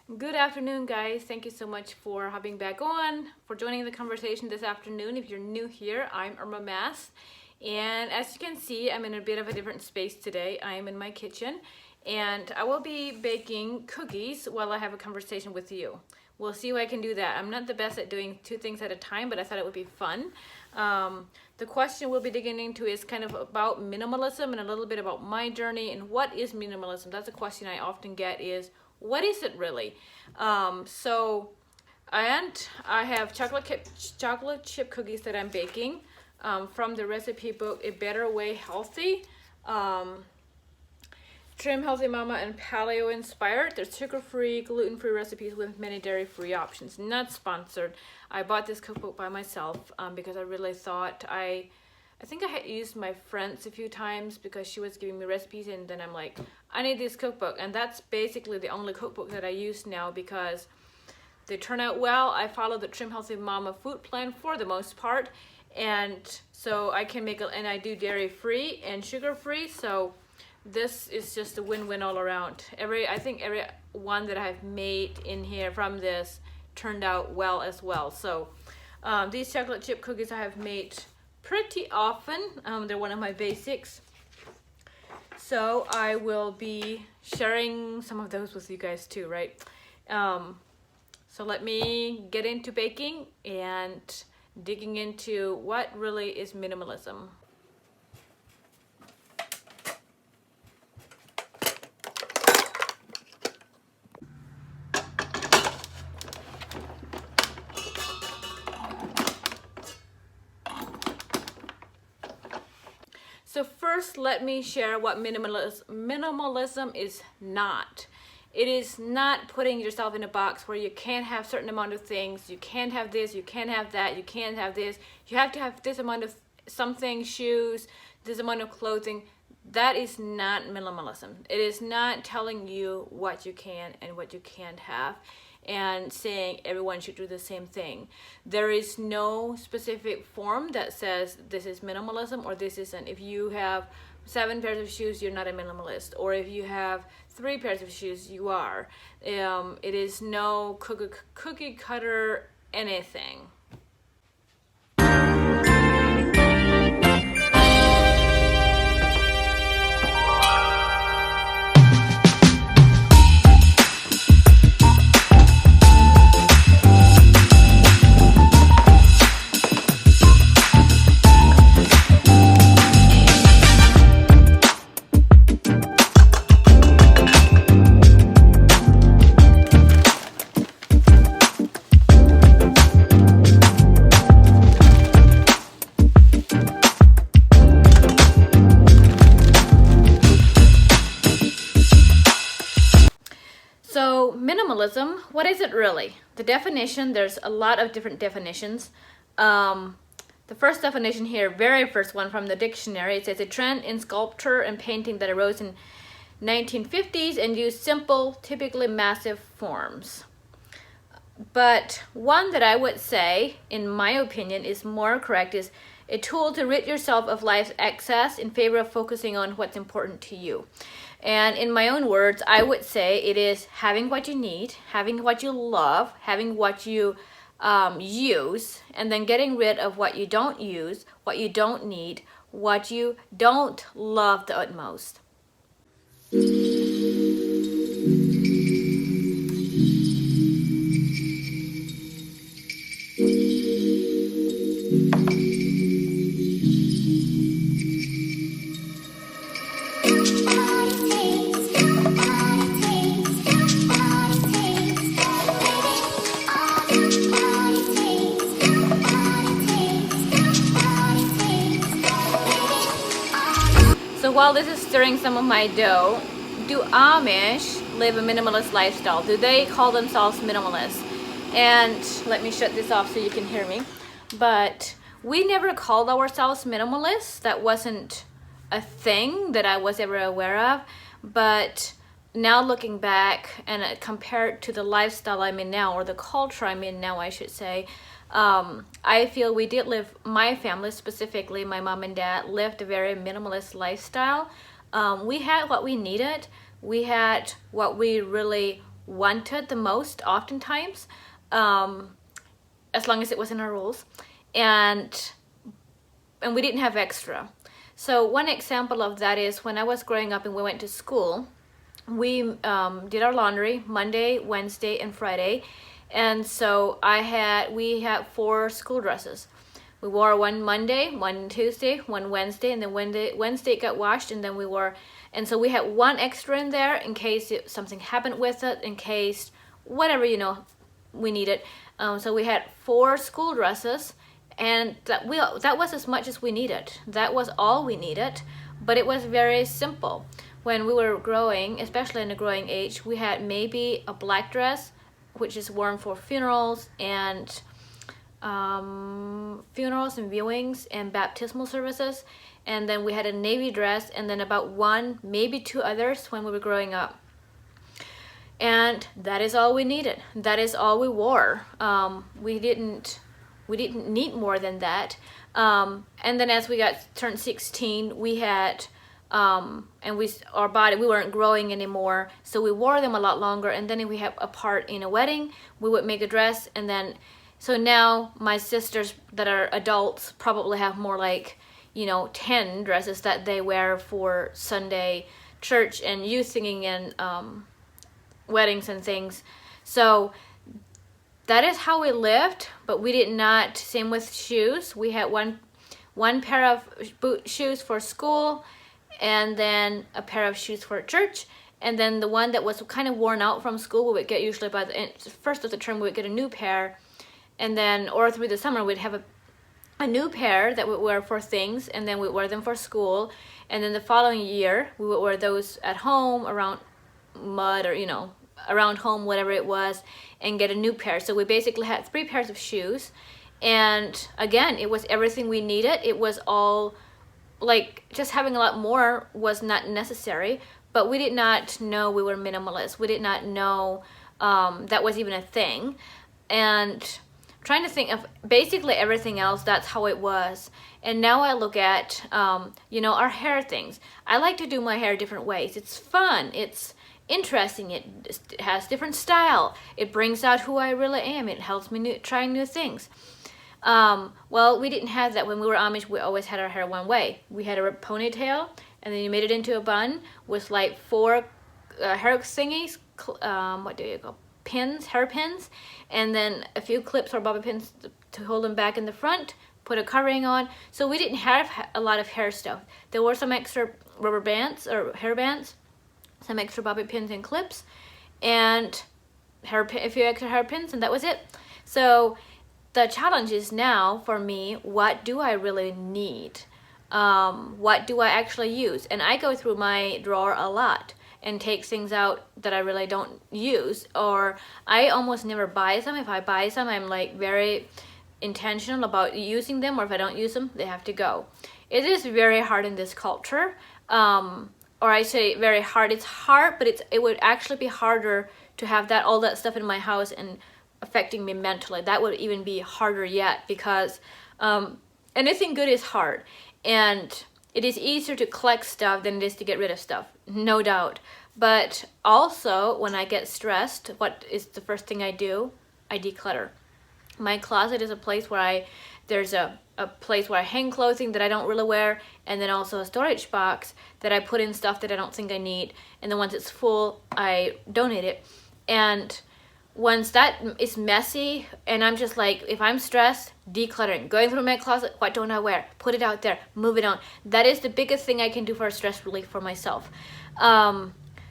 Good afternoon, guys. Thank you so much for hopping back on, for joining the conversation this afternoon. If you're new here, I'm Erma, and as you can see, I'm in a bit of a different space today. I am in my kitchen, and I will be baking cookies while I have a conversation with you. We'll see if I can do that. I'm not the best at doing two things at a time, but I thought it would be fun. The question we'll be digging into is kind of about minimalism and a little bit about my journey and what is minimalism. That's a question I often get is, what is it really? I have chocolate chip cookies that I'm baking from the recipe book A Better Way Healthy. Trim Healthy Mama and Paleo inspired. They're sugar-free, gluten-free recipes with many dairy-free options. Not sponsored. I bought this cookbook by myself because I really thought I think I had used my friends a few times because she was giving me recipes, and then I'm like, I need this cookbook. And that's basically the only cookbook that I use now because they turn out well. I follow the Trim Healthy Mama food plan for the most part. And so I can make and I do dairy-free and sugar-free. So this is just a win-win all around. I think every one that I've made in here from this turned out well as well. So these chocolate chip cookies I have made pretty often. They're one of my basics. So I will be sharing some of those with you guys too, right? So let me get into baking and digging into what really is minimalism. So first, let me share what minimalism is not. It is not putting yourself in a box where you can't have certain amount of things. You can't have this, you can't have that, you can't have this. You have to have this amount of something, shoes, this amount of clothing. That is not minimalism. It is not telling you what you can and what you can't have and saying everyone should do the same thing. There is no specific form that says this is minimalism or this isn't. If you have 7 pairs of shoes, you're not a minimalist. Or if you have 3 pairs of shoes, you are. It is no cookie cutter anything. So minimalism, what is it really? The definition, there's a lot of different definitions. The first definition here, very first one from the dictionary, it says a trend in sculpture and painting that arose in 1950s and used simple, typically massive forms. But one that I would say, in my opinion, is more correct is a tool to rid yourself of life's excess in favor of focusing on what's important to you. And in my own words, I would say it is having what you need, having what you love, having what you use, and then getting rid of what you don't use, what you don't need, what you don't love the utmost. So while this is stirring some of my dough, do Amish live a minimalist lifestyle? Do they call themselves minimalists? And let me shut this off so you can hear me. But we never called ourselves minimalists. That wasn't a thing that I was ever aware of. But now looking back and compared to the lifestyle I'm in now, or the culture I'm in now, I should say, I feel we did live, my family specifically, my mom and dad lived a very minimalist lifestyle. We had what we needed. We had what we really wanted the most, oftentimes, as long as it was in our rules, and we didn't have extra. So one example of that is when I was growing up and we went to school, we did our laundry Monday, Wednesday, and Friday, and so we had 4 school dresses. We wore one Monday, one Tuesday, one Wednesday, and then Wednesday it got washed, and then we wore, and so we had one extra in there in case something happened with it, in case whatever, you know, we needed. So we had 4 school dresses, and that was as much as we needed. That was all we needed, but it was very simple. When we were growing, especially in the growing age, we had maybe a black dress, which is worn for funerals and viewings and baptismal services, and then we had a navy dress, and then about 1, maybe 2 others when we were growing up. And that is all we needed. That is all we wore. We didn't need more than that. And then as we turned 16, we had our body, we weren't growing anymore, so we wore them a lot longer. And then if we had a part in a wedding, we would make a dress, and then so now my sisters that are adults probably have more like, you know, 10 dresses that they wear for Sunday church and youth singing and weddings and things. So that is how we lived, but we did not. Same with shoes. We had one pair of shoes for school, and then a pair of shoes for church, and then the one that was kind of worn out from school, we would get usually by the first of the term, we would get a new pair, and then or through the summer we'd have a new pair that we would wear for things, and then we'd wear them for school, and then the following year we would wear those at home around mud, or you know, around home, whatever it was, and get a new pair. So we basically had 3 pairs of shoes, and again, it was everything we needed. It was all like, just having a lot more was not necessary, but we did not know we were minimalist. We did not know that was even a thing. And trying to think of basically everything else, that's how it was. And now I look at you know, our hair things. I like to do my hair different ways. It's fun, it's interesting, it has different style, it brings out who I really am, it helps me trying new things. Well, we didn't have that when we were Amish. We always had our hair one way. We had a ponytail, and then you made it into a bun with like 4 hair thingies, what do you call, pins, hair pins, and then a few clips or bobby pins to hold them back in the front, put a covering on. So we didn't have a lot of hair stuff. There were some extra rubber bands or hair bands, some extra bobby pins and clips, and a few extra hairpins, and that was it. So the challenge is now for me, what do I really need? What do I actually use? And I go through my drawer a lot and take things out that I really don't use, or I almost never buy some. If I buy some, I'm like very intentional about using them, or if I don't use them, they have to go. It is very hard in this culture, or I say very hard. It's hard, but it would actually be harder to have all that stuff in my house and affecting me mentally. That would even be harder yet, because anything good is hard, and it is easier to collect stuff than it is to get rid of stuff, no doubt. But also, when I get stressed, what is the first thing I do? I declutter. My closet is a place where there's a place where I hang clothing that I don't really wear, and then also a storage box that I put in stuff that I don't think I need, and then once it's full, I donate it. And once that is messy, and I'm just like, if I'm stressed, decluttering, going through my closet, what don't I wear? Put it out there, move it on. That is the biggest thing I can do for stress relief for myself.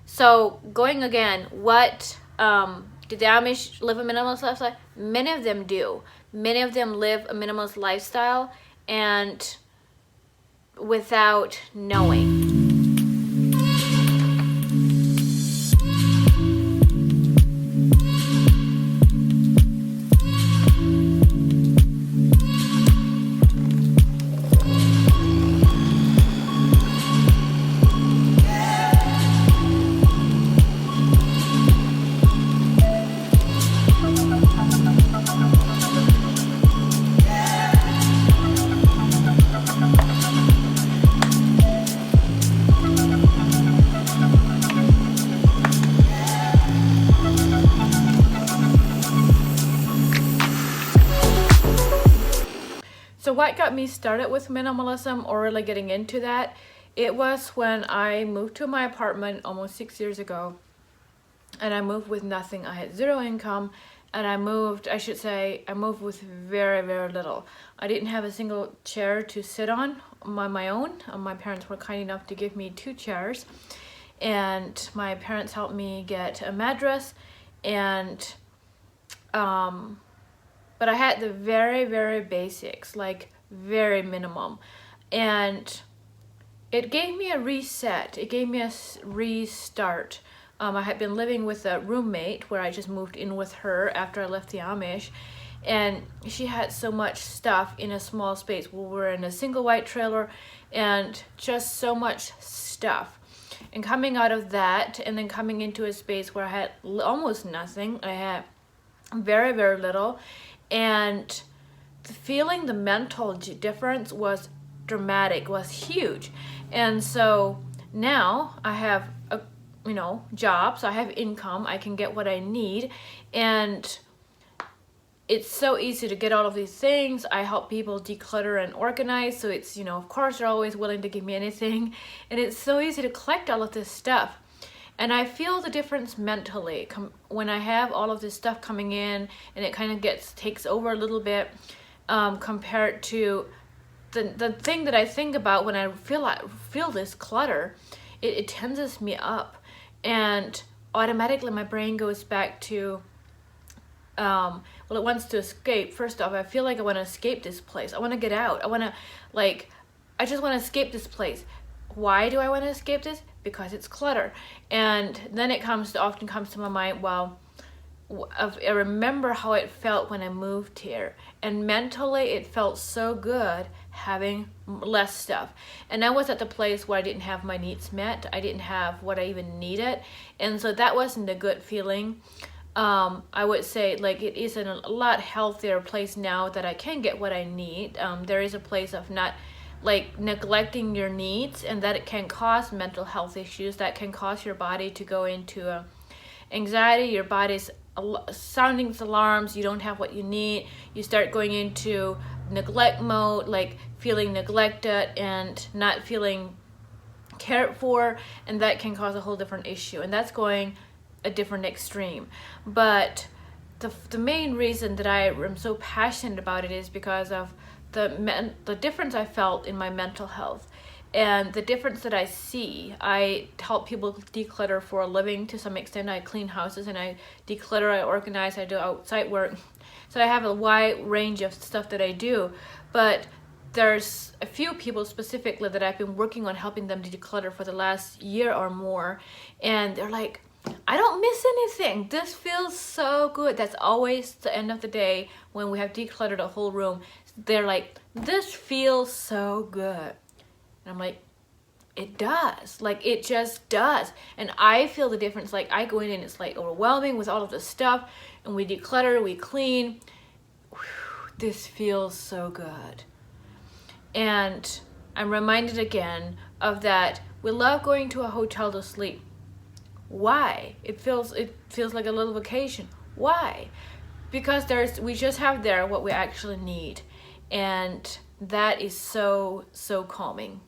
So going again, what do the Amish live a minimalist lifestyle? Many of them do. Many of them live a minimalist lifestyle, and without knowing. So what got me started with minimalism or really getting into that, it was when I moved to my apartment almost 6 years ago, and I moved with nothing. I had zero income, and I moved with very, very little. I didn't have a single chair to sit on my own. My parents were kind enough to give me 2 chairs, and my parents helped me get a mattress, and but I had the very, very basics, like very minimum, and it gave me a reset. It gave me a restart. I had been living with a roommate where I just moved in with her after I left the Amish, and she had so much stuff in a small space. We were in a single white trailer and just so much stuff. And coming out of that and then coming into a space where I had almost nothing, I had very, very little, and feeling the mental difference was dramatic, was huge. And so now I have a job, so I have income, I can get what I need, and it's so easy to get all of these things. I help people declutter and organize, so it's, of course they're always willing to give me anything, and it's so easy to collect all of this stuff. And I feel the difference mentally when I have all of this stuff coming in, and it kind of takes over a little bit, compared to the thing that I think about when I feel this clutter. It tenses me up, and automatically my brain goes back to, it wants to escape. First off, I feel like I want to escape this place. I want to get out. I just want to escape this place. Why do I want to escape this? Because it's clutter. And then it often comes to my mind, well, I remember how it felt when I moved here, and mentally it felt so good having less stuff. And I was at the place where I didn't have my needs met. I didn't have what I even needed, and so that wasn't a good feeling. I would say, like, it is in a lot healthier place now that I can get what I need. There is a place of not neglecting your needs, and that it can cause mental health issues, that can cause your body to go into anxiety. Your body's sounding alarms. You don't have what you need. You start going into neglect mode, like feeling neglected and not feeling cared for, and that can cause a whole different issue, and that's going a different extreme. But the main reason that I am so passionate about it is because of the difference I felt in my mental health, and the difference that I see. I help people declutter for a living to some extent. I clean houses and I declutter, I organize, I do outside work. So I have a wide range of stuff that I do, but there's a few people specifically that I've been working on helping them to declutter for the last year or more, and they're like, I don't miss anything. This feels so good. That's always the end of the day when we have decluttered a whole room. They're like, this feels so good. And I'm like, it does. Like, it just does. And I feel the difference. Like, I go in and it's like overwhelming with all of this stuff, and we declutter, we clean. Whew, this feels so good. And I'm reminded again of that. We love going to a hotel to sleep. Why? It feels like a little vacation. Why? Because we just have there what we actually need, and that is so calming.